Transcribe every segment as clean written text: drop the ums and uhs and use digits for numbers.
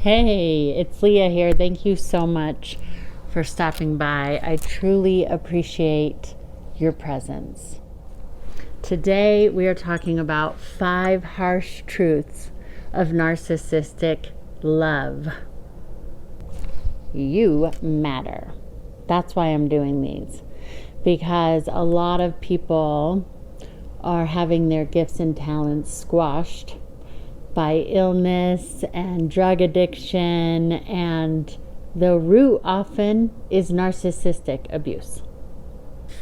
Hey, it's Leah here. Thank you so much for stopping by. I truly appreciate your presence. Today we are talking about 5 harsh truths of narcissistic love. You matter. That's why I'm doing these, because a lot of people are having their gifts and talents squashed by illness and drug addiction, and the root often is narcissistic abuse.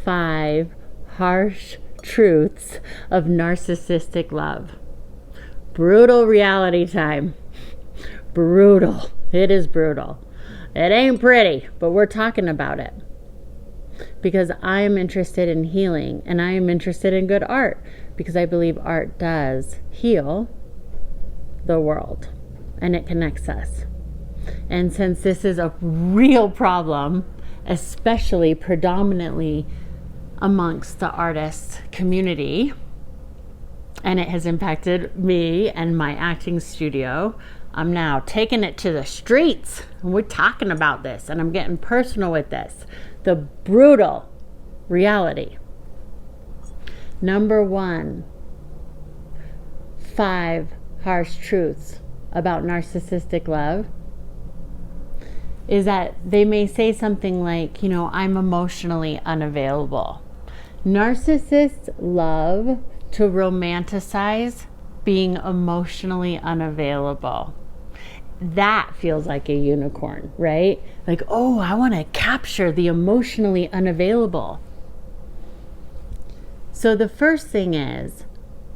5 harsh truths of narcissistic love. Brutal reality time. Brutal. It is brutal. It ain't pretty, but we're talking about it. Because I am interested in healing, and I am interested in good art, because I believe art does heal the world and it connects us. And since this is a real problem, especially predominantly amongst the artist community, and it has impacted me and my acting studio, I'm now taking it to the streets and we're talking about this, and I'm getting personal with this. The brutal reality. Number 1, 5 harsh truths about narcissistic love is that they may say something like, I'm emotionally unavailable. Narcissists love to romanticize being emotionally unavailable. That feels like a unicorn, right? Like, oh, I want to capture the emotionally unavailable. So the first thing is,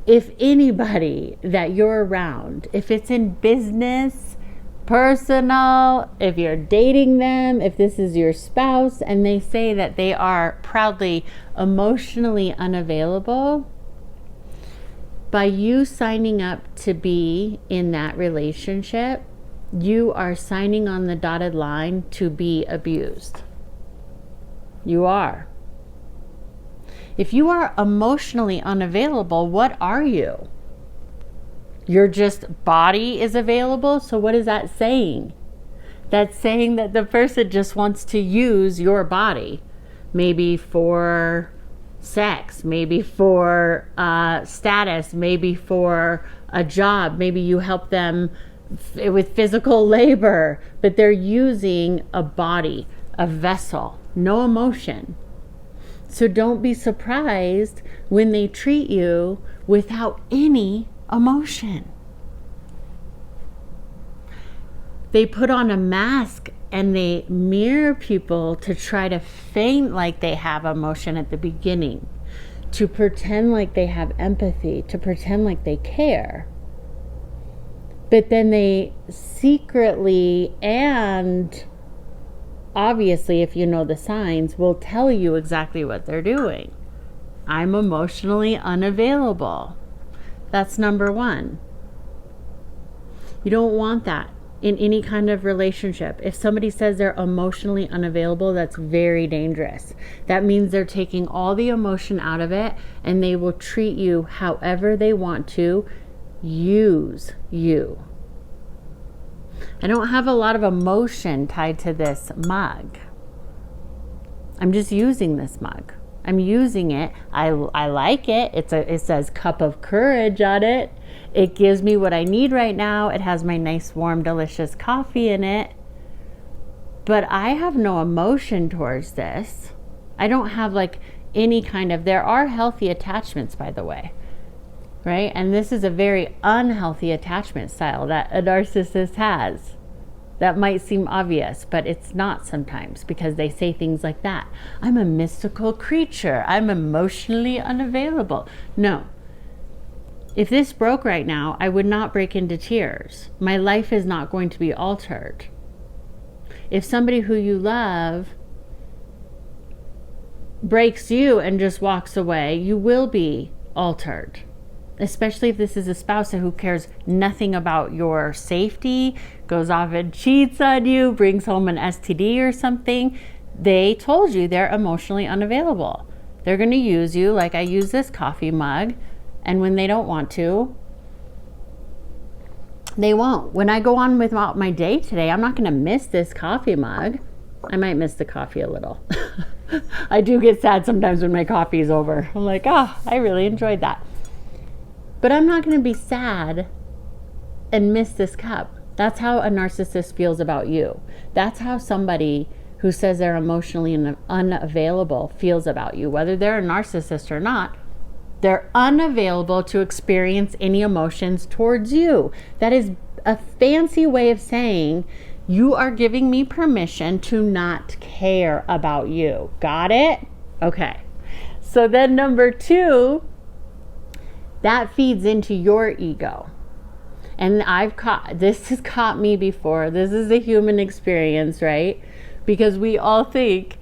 if anybody that you're around, if it's in business, personal, if you're dating them, if this is your spouse, and they say that they are proudly emotionally unavailable, by you signing up to be in that relationship, you are signing on the dotted line to be abused. You are. If you are emotionally unavailable, what are you? Your just body is available. So what is that saying? That's saying that the person just wants to use your body, maybe for sex, maybe for status, maybe for a job, maybe you help them with physical labor, but they're using a body, a vessel, no emotion. So don't be surprised when they treat you without any emotion. They put on a mask and they mirror people to try to feign like they have emotion at the beginning, to pretend like they have empathy, to pretend like they care. But then they secretly and obviously, if you know the signs, will tell you exactly what they're doing. I'm emotionally unavailable. That's number 1. You don't want that in any kind of relationship. If somebody says they're emotionally unavailable, that's very dangerous. That means they're taking all the emotion out of it, and they will treat you however they want to use you. I don't have a lot of emotion tied to this mug. I'm just using this mug. I'm using it. I like it. It says cup of courage on it. It gives me what I need right now. It has my nice, warm, delicious coffee in it. But I have no emotion towards this. I don't have any kind of, there are healthy attachments, by the way. Right? And this is a very unhealthy attachment style that a narcissist has. That might seem obvious, but it's not sometimes, because they say things like that. I'm a mystical creature. I'm emotionally unavailable. No. If this broke right now, I would not break into tears. My life is not going to be altered. If somebody who you love breaks you and just walks away, you will be altered. Especially if this is a spouse who cares nothing about your safety, goes off and cheats on you, brings home an STD or something. They told you they're emotionally unavailable. They're going to use you like I use this coffee mug, and when they don't want to, They won't. When I go on with my day today, I'm not going to miss this coffee mug. I might miss the coffee a little. I do get sad sometimes when my coffee is over. I'm like, oh, I really enjoyed that. But I'm not going to be sad and miss this cup. That's how a narcissist feels about you. That's how somebody who says they're emotionally unavailable feels about you. Whether they're a narcissist or not, they're unavailable to experience any emotions towards you. That is a fancy way of saying you are giving me permission to not care about you. Got it? Okay. So then number 2, that feeds into your ego. And this has caught me before. This is a human experience, right? Because we all think,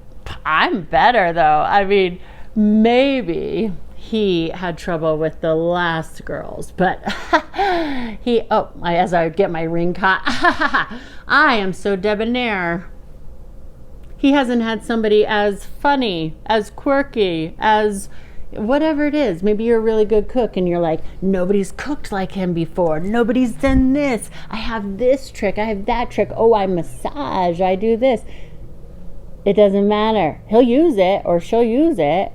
I'm better though. I mean, maybe he had trouble with the last girls, but as I get my ring caught, I am so debonair. He hasn't had somebody as funny, as quirky, as whatever it is. Maybe you're a really good cook and you're like, nobody's cooked like him before. Nobody's done this. I have this trick. I have that trick. Oh, I massage. I do this. It doesn't matter. He'll use it or she'll use it.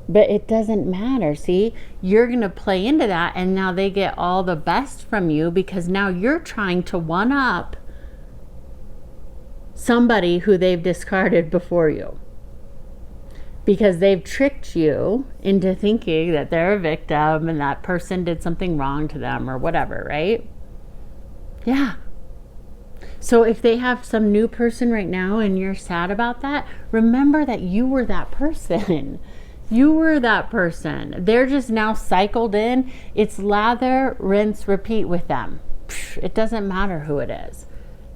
But it doesn't matter. See, you're going to play into that. And now they get all the best from you because now you're trying to one up somebody who they've discarded before you. Because they've tricked you into thinking that they're a victim and that person did something wrong to them or whatever, right? Yeah. So if they have some new person right now and you're sad about that, remember that you were that person. You were that person. They're just now cycled in. It's lather, rinse, repeat with them. It doesn't matter who it is.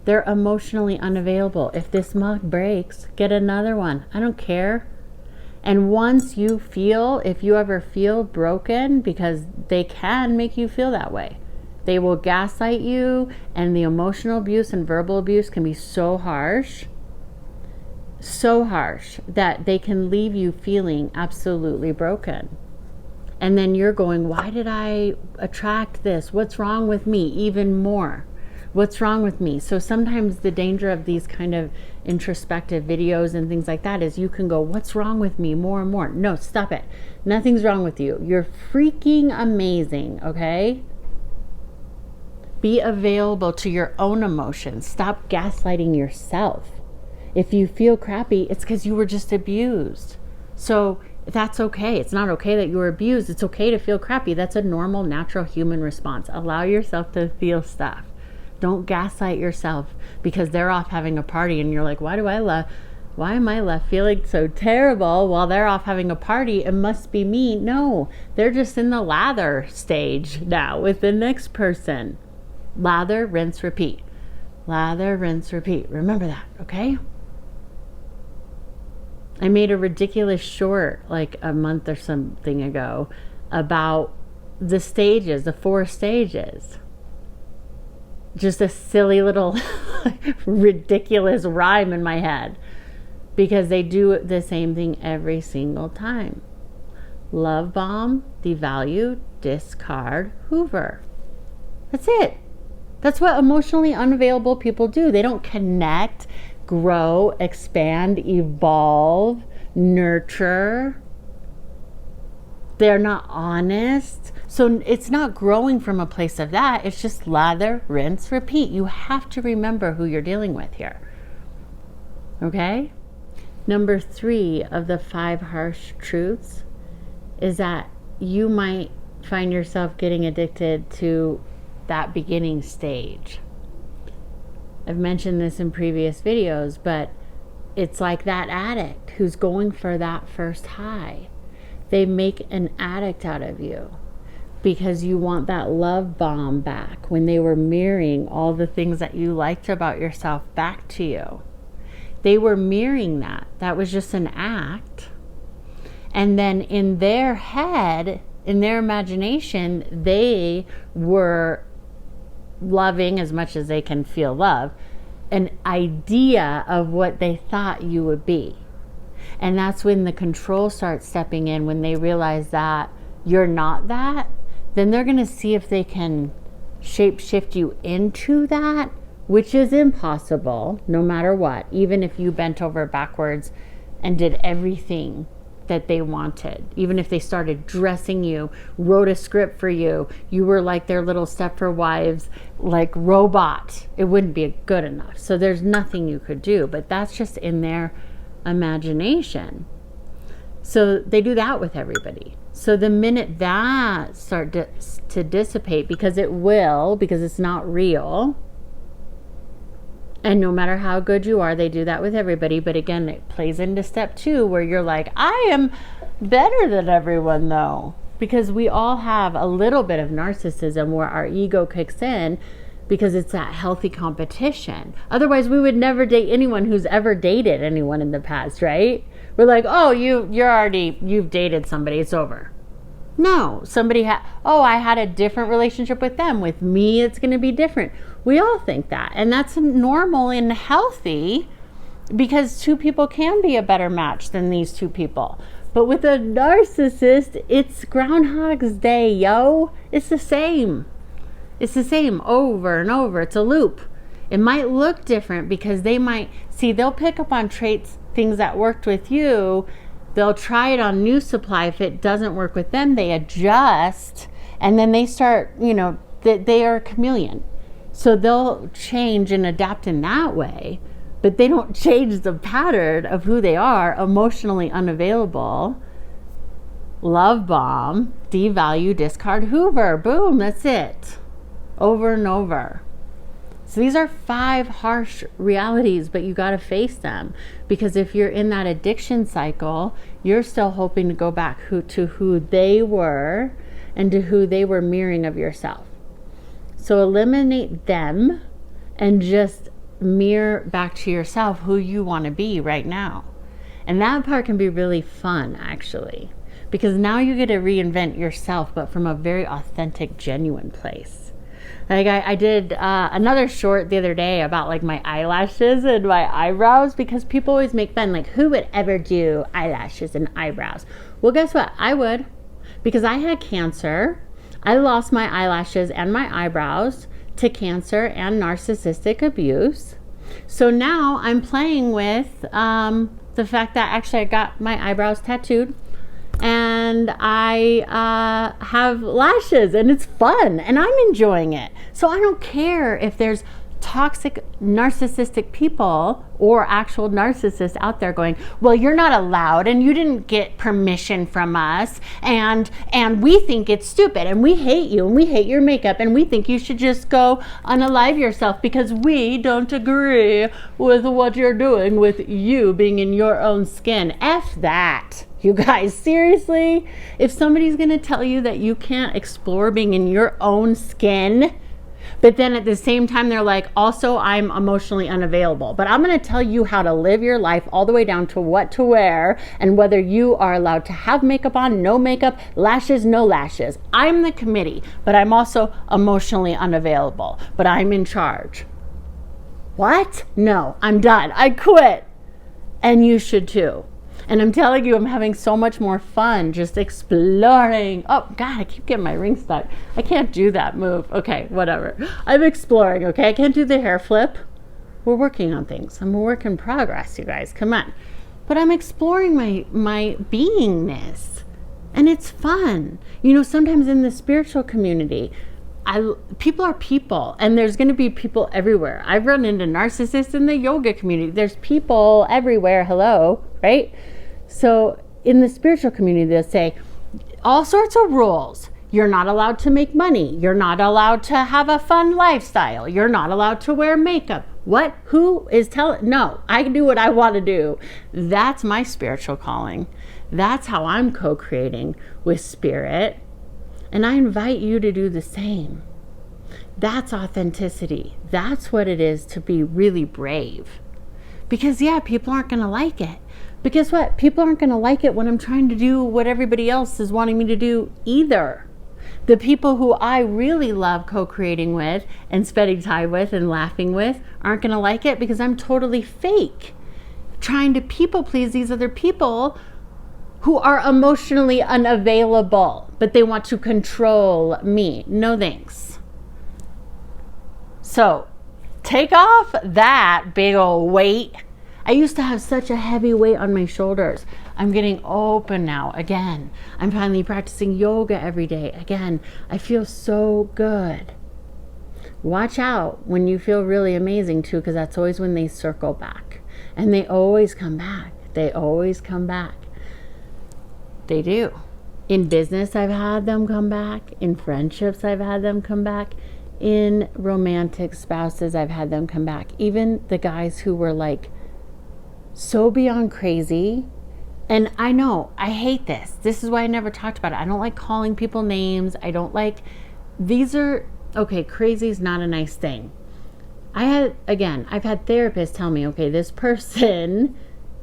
They're emotionally unavailable. If this mug breaks, get another one. I don't care. And once if you ever feel broken, because they can make you feel that way, they will gaslight you, and the emotional abuse and verbal abuse can be so harsh that they can leave you feeling absolutely broken. And then you're going, why did I attract this? What's wrong with me? Even more. What's wrong with me? So sometimes the danger of these kind of introspective videos and things like that is you can go, what's wrong with me? More and more. No, stop it. Nothing's wrong with you. You're freaking amazing, okay? Be available to your own emotions. Stop gaslighting yourself. If you feel crappy, it's because you were just abused. So that's okay. It's not okay that you were abused. It's okay to feel crappy. That's a normal, natural human response. Allow yourself to feel stuff. Don't gaslight yourself because they're off having a party and you're like, why am I left feeling so terrible while they're off having a party? It must be me. No, they're just in the lather stage now with the next person. Lather, rinse, repeat. Lather, rinse, repeat. Remember that, okay? I made a ridiculous short like a month or something ago about the stages, the 4 stages. Just a silly little ridiculous rhyme in my head because they do the same thing every single time. Love bomb, devalue, discard, hoover. That's it. That's what emotionally unavailable people do. They don't connect, grow, expand, evolve, nurture. They're not honest. So it's not growing from a place of that. It's just lather, rinse, repeat. You have to remember who you're dealing with here. Okay? Number 3 of the 5 harsh truths is that you might find yourself getting addicted to that beginning stage. I've mentioned this in previous videos, but it's like that addict who's going for that first high. They make an addict out of you because you want that love bomb back when they were mirroring all the things that you liked about yourself back to you. They were mirroring that. That was just an act. And then in their head, in their imagination, they were loving as much as they can feel love, an idea of what they thought you would be. And that's when the control starts stepping in. When they realize that you're not that, then they're going to see if they can shape shift you into that, which is impossible no matter what, even if you bent over backwards and did everything that they wanted. Even if they started dressing you, wrote a script for you, you were like their little Stepford Wives, like robot, it wouldn't be good enough. So there's nothing you could do, but that's just in their imagination. So they do that with everybody. So the minute that starts to dissipate, because it will, because it's not real, and no matter how good you are, they do that with everybody. But again, it plays into step 2 where you're like, I am better than everyone though. Because we all have a little bit of narcissism where our ego kicks in because it's that healthy competition. Otherwise, we would never date anyone who's ever dated anyone in the past, right? We're like, oh, you've dated somebody, it's over. No, I had a different relationship with them. With me, it's going to be different. We all think that. And that's normal and healthy because 2 people can be a better match than these 2 people. But with a narcissist, it's Groundhog's Day, yo. It's the same. It's the same over and over. It's a loop. It might look different because they'll pick up on traits, things that worked with you. They'll try it on new supply. If it doesn't work with them, they adjust. And then they start, they are a chameleon. So they'll change and adapt in that way. But they don't change the pattern of who they are. Emotionally unavailable. Love bomb. Devalue, discard, hoover. Boom, that's it. Over and over. So these are 5 harsh realities, but you got to face them. Because if you're in that addiction cycle, you're still hoping to go back to who they were and to who they were mirroring of yourself. So eliminate them and just mirror back to yourself who you want to be right now. And that part can be really fun, actually. Because now you get to reinvent yourself, but from a very authentic, genuine place. Like I did another short the other day about like my eyelashes and my eyebrows, because people always make fun, like, who would ever do eyelashes and eyebrows? Well, guess what? I would, because I had cancer. I lost my eyelashes and my eyebrows to cancer and narcissistic abuse. So now I'm playing with the fact that actually I got my eyebrows tattooed. And I have lashes, and it's fun, and I'm enjoying it. So I don't care if there's toxic narcissistic people or actual narcissists out there going, well, you're not allowed, and you didn't get permission from us, and we think it's stupid, and we hate you, and we hate your makeup, and we think you should just go unalive yourself because we don't agree with what you're doing with you being in your own skin. F that. You guys, seriously? If somebody's going to tell you that you can't explore being in your own skin, but then at the same time they're like, also, I'm emotionally unavailable, but I'm going to tell you how to live your life all the way down to what to wear and whether you are allowed to have makeup on, no makeup, lashes, no lashes. I'm the committee, but I'm also emotionally unavailable, but I'm in charge. What? No, I'm done. I quit. And you should too. And I'm telling you, I'm having so much more fun just exploring. Oh, God, I keep getting my ring stuck. I can't do that move. Okay, whatever. I'm exploring, okay? I can't do the hair flip. We're working on things. I'm a work in progress, you guys. Come on. But I'm exploring my beingness. And it's fun. Sometimes in the spiritual community, people are people, and there's going to be people everywhere. I've run into narcissists in the yoga community. There's people everywhere. Hello, right? So in the spiritual community, they'll say all sorts of rules. You're not allowed to make money. You're not allowed to have a fun lifestyle. You're not allowed to wear makeup. What? Who is telling? No, I can do what I want to do. That's my spiritual calling. That's how I'm co-creating with spirit. And I invite you to do the same. That's authenticity. That's what it is to be really brave. Because, yeah, people aren't going to like it. But guess what? People aren't going to like it when I'm trying to do what everybody else is wanting me to do either. The people who I really love co-creating with and spending time with and laughing with aren't going to like it because I'm totally fake. Trying to people please these other people who are emotionally unavailable, but they want to control me. No thanks. So take off that big old weight. I used to have such a heavy weight on my shoulders. I'm getting open now again. I'm finally practicing yoga every day. Again, I feel so good. Watch out when you feel really amazing too, because that's always when they circle back. And they always come back. They always come back. They do. In business, I've had them come back. In friendships, I've had them come back. In romantic spouses, I've had them come back. Even the guys who were like so beyond crazy. And I know, I hate this. This is why I never talked about it. I don't like calling people names. I don't like, okay, crazy is not a nice thing. I've had therapists tell me, okay, this person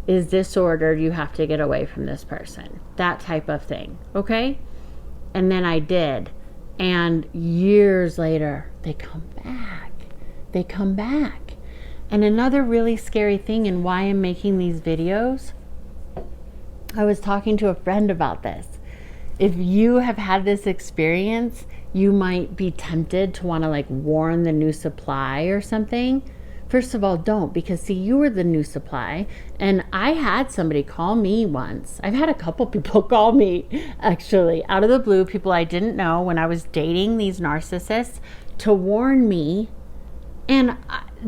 is disordered. You have to get away from this person. That type of thing. Okay? And then I did. And years later, they come back. They come back. And another really scary thing, and why I'm making these videos, I was talking to a friend about this. If you have had this experience, you might be tempted to want to like warn the new supply or something. First of all, don't, because see, you were the new supply. And I had somebody call me once. I've had a couple people call me, actually, out of the blue, people I didn't know when I was dating these narcissists, to warn me. And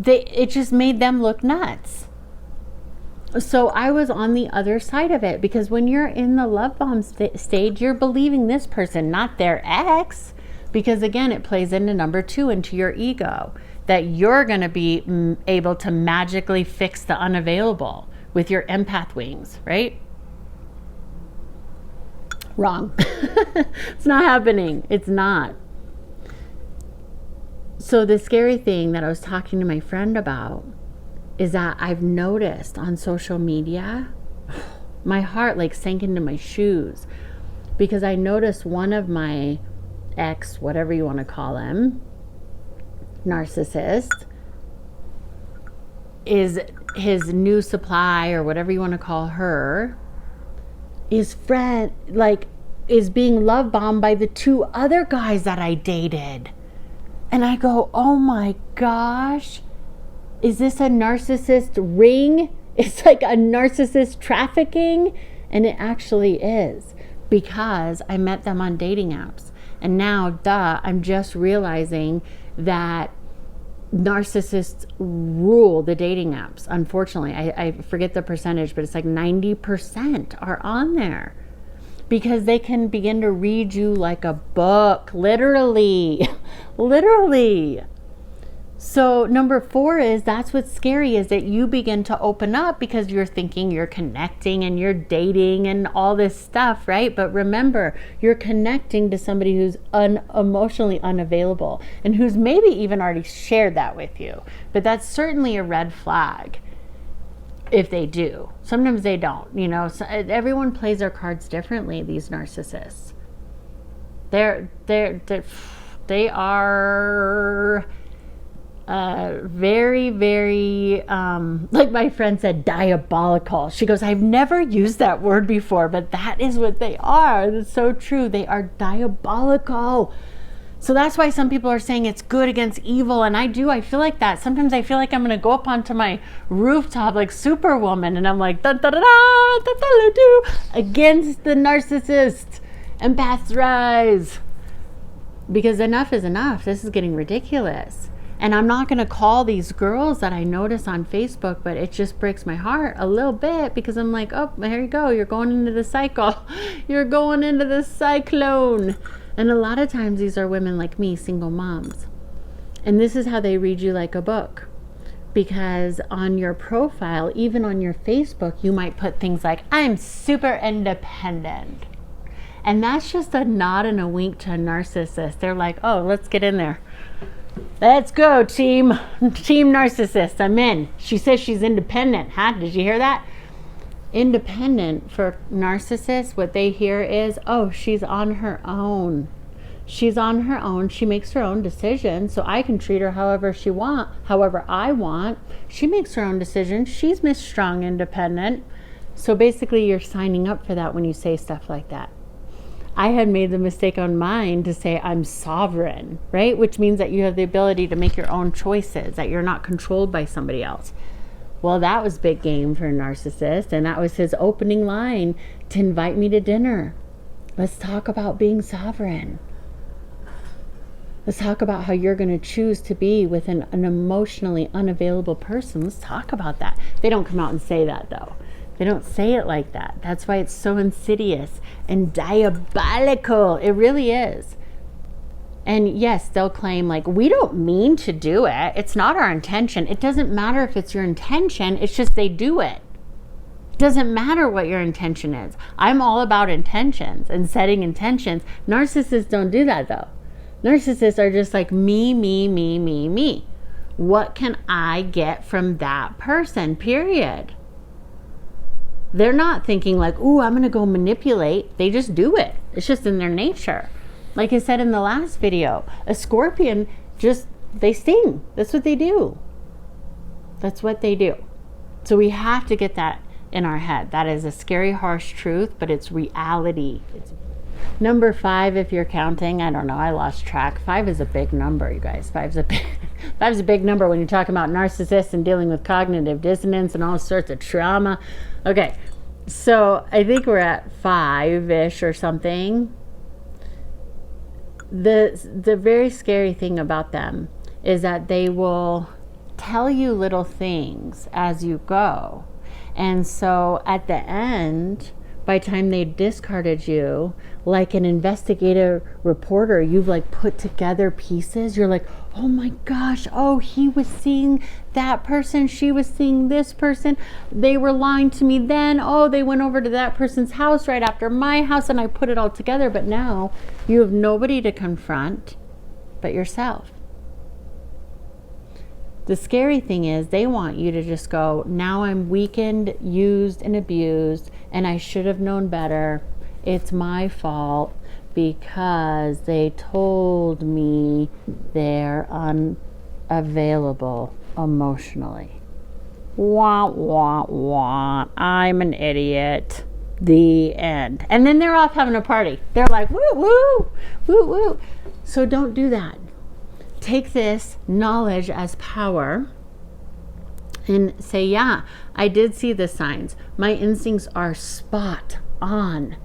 it just made them look nuts. So I was on the other side of it, because when you're in the love bomb stage, you're believing this person, not their ex. Because again, it plays into number 2, into your ego, that you're going to be able to magically fix the unavailable with your empath wings, right? Wrong. It's not happening. It's not. So the scary thing that I was talking to my friend about is that I've noticed on social media, my heart like sank into my shoes, because I noticed one of my ex, whatever you want to call him, narcissist, is his new supply, or whatever you want to call her, is being love bombed by the 2 other guys that I dated. And I go, oh my gosh, is this a narcissist ring? It's like a narcissist trafficking. And it actually is, because I met them on dating apps. And now, I'm just realizing that narcissists rule the dating apps. Unfortunately, I forget the percentage, but it's like 90% are on there, because they can begin to read you like a book, literally. Literally. So number 4 is, that's what's scary, is that you begin to open up because you're thinking you're connecting and you're dating and all this stuff, right? But remember, you're connecting to somebody who's emotionally unavailable, and who's maybe even already shared that with you. But that's certainly a red flag if they do. Sometimes they don't, so everyone plays their cards differently, these narcissists. They are very, very, like my friend said, diabolical. She goes, I've never used that word before, but that is what they are. It's so true. They are diabolical. So that's why some people are saying it's good against evil. And I feel like that. Sometimes I feel like I'm going to go up onto my rooftop like Superwoman, and I'm like, da, da, da, da, da, da, da, da, against the narcissist. Empaths rise. Because enough is enough. This is getting ridiculous. And I'm not going to call these girls that I notice on Facebook, but it just breaks my heart a little bit, because I'm like, oh, here you go. You're going into the cycle. You're going into the cyclone. And a lot of times these are women like me, single moms. And this is how they read you like a book. Because on your profile, even on your Facebook, you might put things like, I'm super independent. And that's just a nod and a wink to a narcissist. They're like, oh, let's get in there. Let's go, team narcissist. I'm in. She says she's independent. Huh? Did you hear that? Independent for narcissists, what they hear is, oh, she's on her own. She's on her own. She makes her own decisions, so I can treat her however I want. She makes her own decisions. She's Miss Strong Independent. So basically, you're signing up for that when you say stuff like that. I had made the mistake on mine to say I'm sovereign, right? Which means that you have the ability to make your own choices, that you're not controlled by somebody else. Well, that was big game for a narcissist, and that was his opening line to invite me to dinner. Let's talk about being sovereign. Let's talk about how you're going to choose to be with an emotionally unavailable person. Let's talk about that. They don't come out and say that, though. They don't say it like that. That's why it's so insidious and diabolical. It really is. And yes, they'll claim like, we don't mean to do it. It's not our intention. It doesn't matter if it's your intention. It's just they do it. It doesn't matter what your intention is. I'm all about intentions and setting intentions. Narcissists don't do that though. Narcissists are just like me, me, me, me, me. What can I get from that person, period? They're not thinking like, ooh, I'm going to go manipulate. They just do it. It's just in their nature. Like I said in the last video, a scorpion they sting. That's what they do. That's what they do. So we have to get that in our head. That is a scary, harsh truth, but it's reality. It's number 5, if you're counting. I don't know. I lost track. 5 is a big number, you guys. 5's a big number when you're talking about narcissists and dealing with cognitive dissonance and all sorts of trauma. Okay. So I think we're at 5-ish or something. The very scary thing about them is that they will tell you little things as you go. And so at the end, by the time they discarded you, like an investigative reporter, you've like put together pieces. You're like, oh my gosh, oh, he was seeing that person, she was seeing this person, they were lying to me then, oh, they went over to that person's house right after my house, and I put it all together. But now you have nobody to confront but yourself. The scary thing is they want you to just go, now I'm weakened, used, and abused, and I should have known better. It's my fault because they told me they're unavailable emotionally. Wah, wah, wah. I'm an idiot. The end. And then they're off having a party. They're like, woo, woo, woo, woo. So don't do that. Take this knowledge as power and say, yeah, I did see the signs. My instincts are spot on.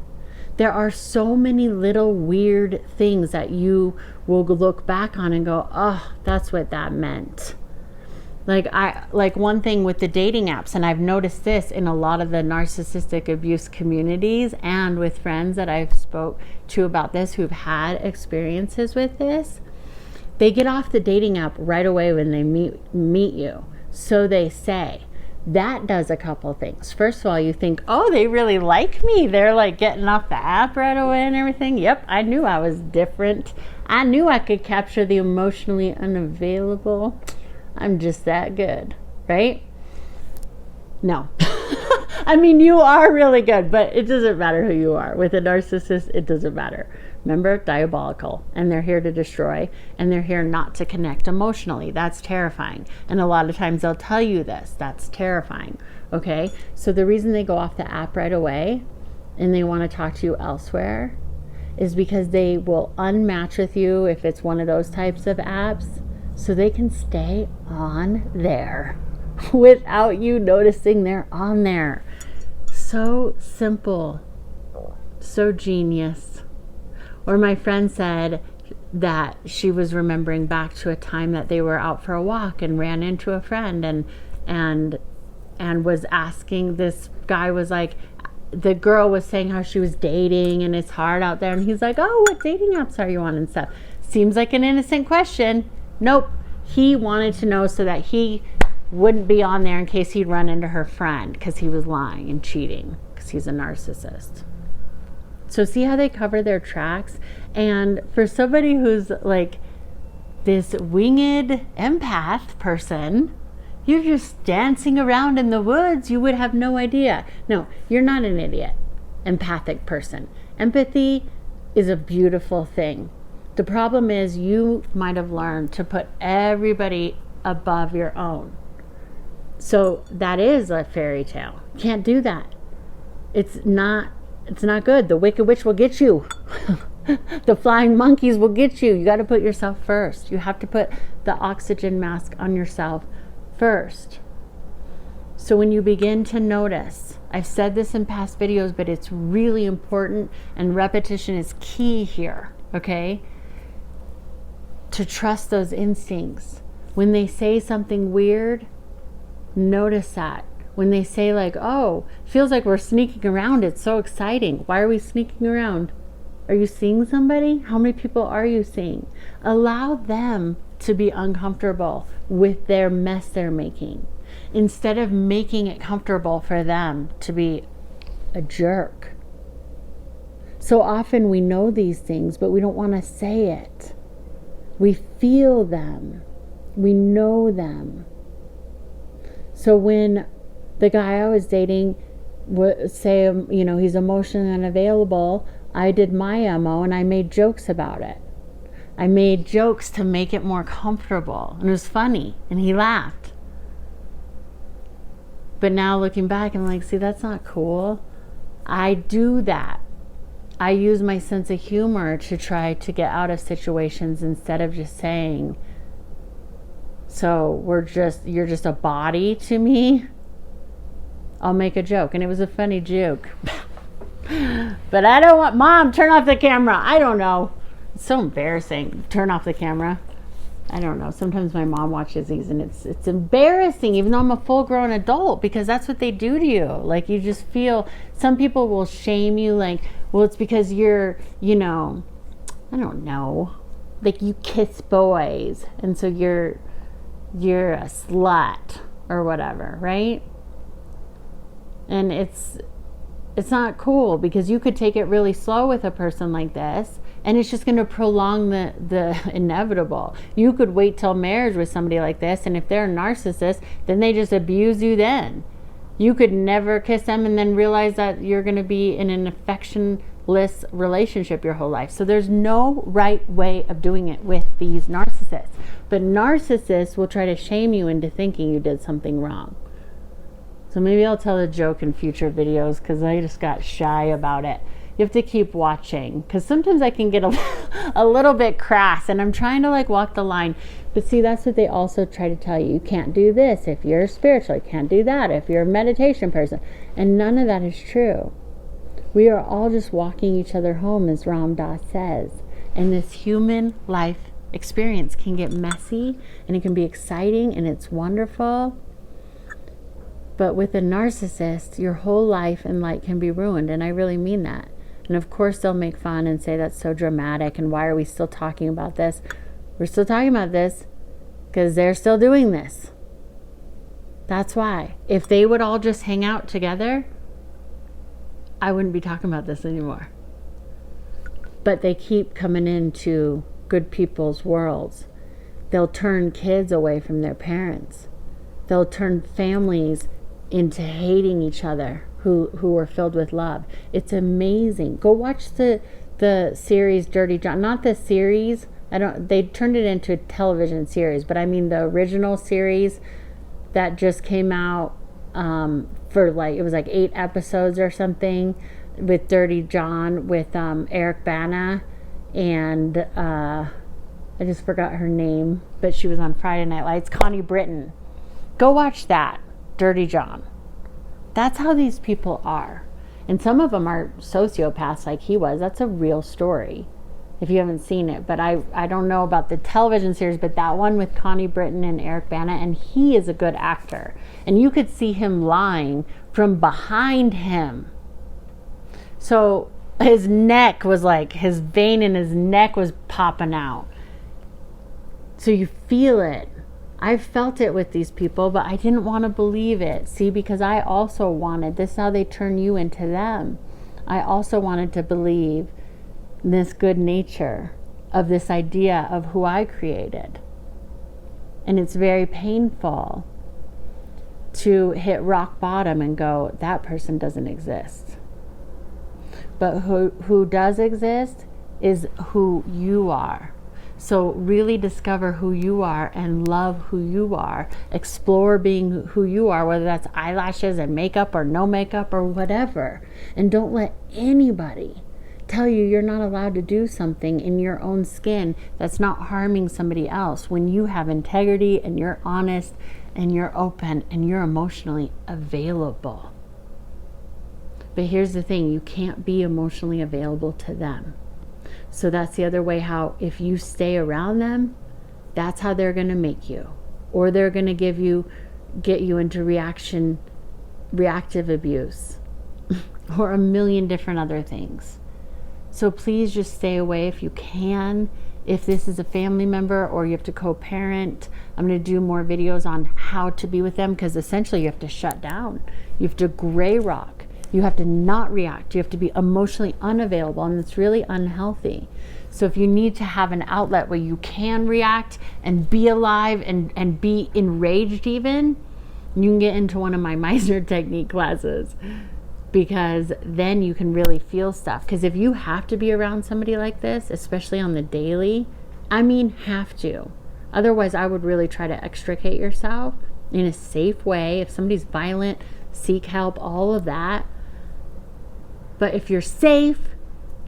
There are so many little weird things that you will look back on and go, oh, that's what that meant. Like one thing with the dating apps, and I've noticed this in a lot of the narcissistic abuse communities and with friends that I've spoke to about this who've had experiences with this. They get off the dating app right away when they meet you. So they say. That does a couple things. First of all, you think, oh, they really like me. They're like getting off the app right away and everything. Yep, I knew I was different. I knew I could capture the emotionally unavailable. I'm just that good, right? No. I mean, you are really good, but it doesn't matter who you are. With a narcissist, it doesn't matter. Remember, diabolical, and they're here to destroy, and they're here not to connect emotionally. That's terrifying. And a lot of times they'll tell you this. That's terrifying. Okay? So the reason they go off the app right away and they want to talk to you elsewhere is because they will unmatch with you if it's one of those types of apps, so they can stay on there without you noticing they're on there. So simple. So genius. Or my friend said that she was remembering back to a time that they were out for a walk and ran into a friend and was asking, this guy was like, the girl was saying how she was dating and it's hard out there, and he's like, oh, what dating apps are you on and stuff. Seems like an innocent question. Nope. He wanted to know so that he wouldn't be on there in case he'd run into her friend because he was lying and cheating because he's a narcissist. So see how they cover their tracks? And for somebody who's like this winged empath person, you're just dancing around in the woods. You would have no idea. No, you're not an idiot. Empathic person. Empathy is a beautiful thing. The problem is you might have learned to put everybody above your own. So that is a fairy tale. You can't do that. It's not It's not good. The wicked witch will get you. The flying monkeys will get you. You got to put yourself first. You have to put the oxygen mask on yourself first. So when you begin to notice, I've said this in past videos, but it's really important, and repetition is key here, okay? To trust those instincts. When they say something weird, notice that. When they say like, oh, feels like we're sneaking around, it's so exciting. Why are we sneaking around? Are you seeing somebody? How many people are you seeing? Allow them to be uncomfortable with their mess they're making, instead of making it comfortable for them to be a jerk. So often we know these things, but we don't want to say it. We feel them. We know them. So when the guy I was dating would say, he's emotionally unavailable, I did my MO and I made jokes about it. I made jokes to make it more comfortable. And it was funny. And he laughed. But now looking back, I'm like, see, that's not cool. I do that. I use my sense of humor to try to get out of situations instead of just saying, so you're just a body to me. I'll make a joke. And it was a funny joke. But I don't want, Mom, turn off the camera. I don't know. It's so embarrassing. Turn off the camera. I don't know. Sometimes my mom watches these and it's embarrassing, even though I'm a full grown adult, because that's what they do to you. Like, you just feel, some people will shame you, like, well, it's because you're, I don't know, like you kiss boys and so you're a slut or whatever, right? And it's not cool, because you could take it really slow with a person like this and it's just going to prolong the inevitable. You could wait till marriage with somebody like this, and if they're a narcissist, then they just abuse you then. You could never kiss them and then realize that you're going to be in an affectionless relationship your whole life. So there's no right way of doing it with these narcissists. But narcissists will try to shame you into thinking you did something wrong. So maybe I'll tell a joke in future videos, because I just got shy about it. You have to keep watching, because sometimes I can get a little bit crass, and I'm trying to like walk the line. But see, that's what they also try to tell you. You can't do this if you're spiritual. You can't do that if you're a meditation person. And none of that is true. We are all just walking each other home, as Ram Dass says. And this human life experience can get messy, and it can be exciting, and it's wonderful. But with a narcissist, your whole life and light can be ruined. And I really mean that. And of course, they'll make fun and say that's so dramatic. And why are we still talking about this? We're still talking about this because they're still doing this. That's why. If they would all just hang out together, I wouldn't be talking about this anymore. But they keep coming into good people's worlds. They'll turn kids away from their parents. They'll turn families into hating each other who are filled with love. It's amazing. Go watch the series Dirty John. Not the series. They turned it into a television series, but I mean the original series that just came out for like, it was like 8 episodes or something, with Dirty John, with Eric Bana, and I just forgot her name, but she was on Friday Night Lights, Connie Britton. Go watch that, Dirty John. That's how these people are. And some of them are sociopaths like he was. That's a real story if you haven't seen it. But I don't know about the television series, but that one with Connie Britton and Eric Bana, and he is a good actor. And you could see him lying from behind him. So his neck was like, his vein in his neck was popping out. So you feel it. I've felt it with these people, but I didn't want to believe it. See, because I also wanted, this is how they turn you into them. I also wanted to believe this good nature of this idea of who I created. And it's very painful to hit rock bottom and go, that person doesn't exist. But who does exist is who you are. So really discover who you are and love who you are. Explore being who you are, whether that's eyelashes and makeup or no makeup or whatever. And don't let anybody tell you you're not allowed to do something in your own skin that's not harming somebody else, when you have integrity and you're honest and you're open and you're emotionally available. But here's the thing, you can't be emotionally available to them. So that's the other way how, if you stay around them, that's how they're going to make you. Or they're going to get you into reactive abuse or a million different other things. So please just stay away if you can. If this is a family member or you have to co-parent, I'm going to do more videos on how to be with them, because essentially you have to shut down. You have to gray rock. You have to not react. You have to be emotionally unavailable, and it's really unhealthy. So if you need to have an outlet where you can react and be alive and be enraged even, you can get into one of my Meisner technique classes, because then you can really feel stuff. Because if you have to be around somebody like this, especially on the daily, I mean have to. Otherwise, I would really try to extricate yourself in a safe way. If somebody's violent, seek help, all of that. But if you're safe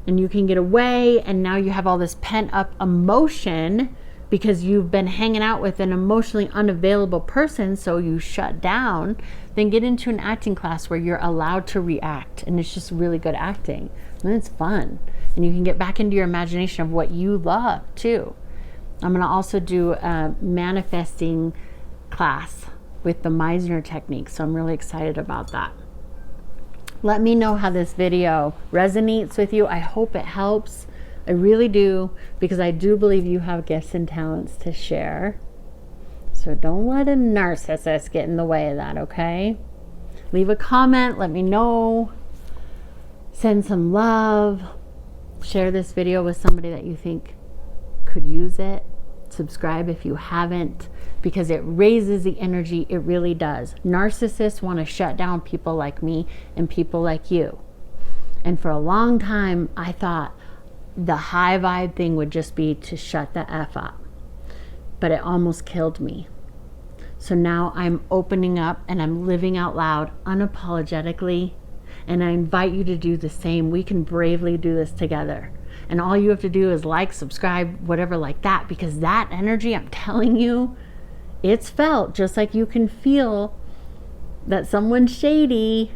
and you can get away, and now you have all this pent up emotion because you've been hanging out with an emotionally unavailable person, so you shut down, then get into an acting class where you're allowed to react, and it's just really good acting, and it's fun, and you can get back into your imagination of what you love too. I'm going to also do a manifesting class with the Meisner technique, so I'm really excited about that. Let me know how this video resonates with you. I hope it helps. I really do, because I do believe you have gifts and talents to share. So don't let a narcissist get in the way of that, okay? Leave a comment, let me know. Send some love. Share this video with somebody that you think could use it. Subscribe if you haven't, because it raises the energy. It really does. Narcissists want to shut down people like me and people like you. And for a long time, I thought the high vibe thing would just be to shut the F up. But it almost killed me. So now I'm opening up and I'm living out loud unapologetically. And I invite you to do the same. We can bravely do this together. And all you have to do is like, subscribe, whatever like that, because that energy, I'm telling you, it's felt. Just like you can feel that someone's shady,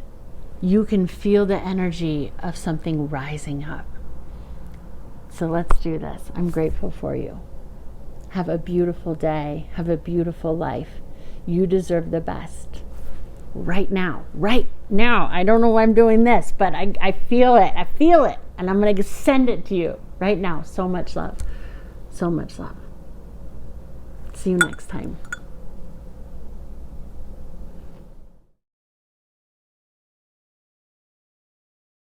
you can feel the energy of something rising up. So let's do this. I'm grateful for you. Have a beautiful day. Have a beautiful life. You deserve the best. Right now. Right now. I don't know why I'm doing this, but I feel it. I feel it. And I'm going to send it to you right now. So much love. So much love. See you next time.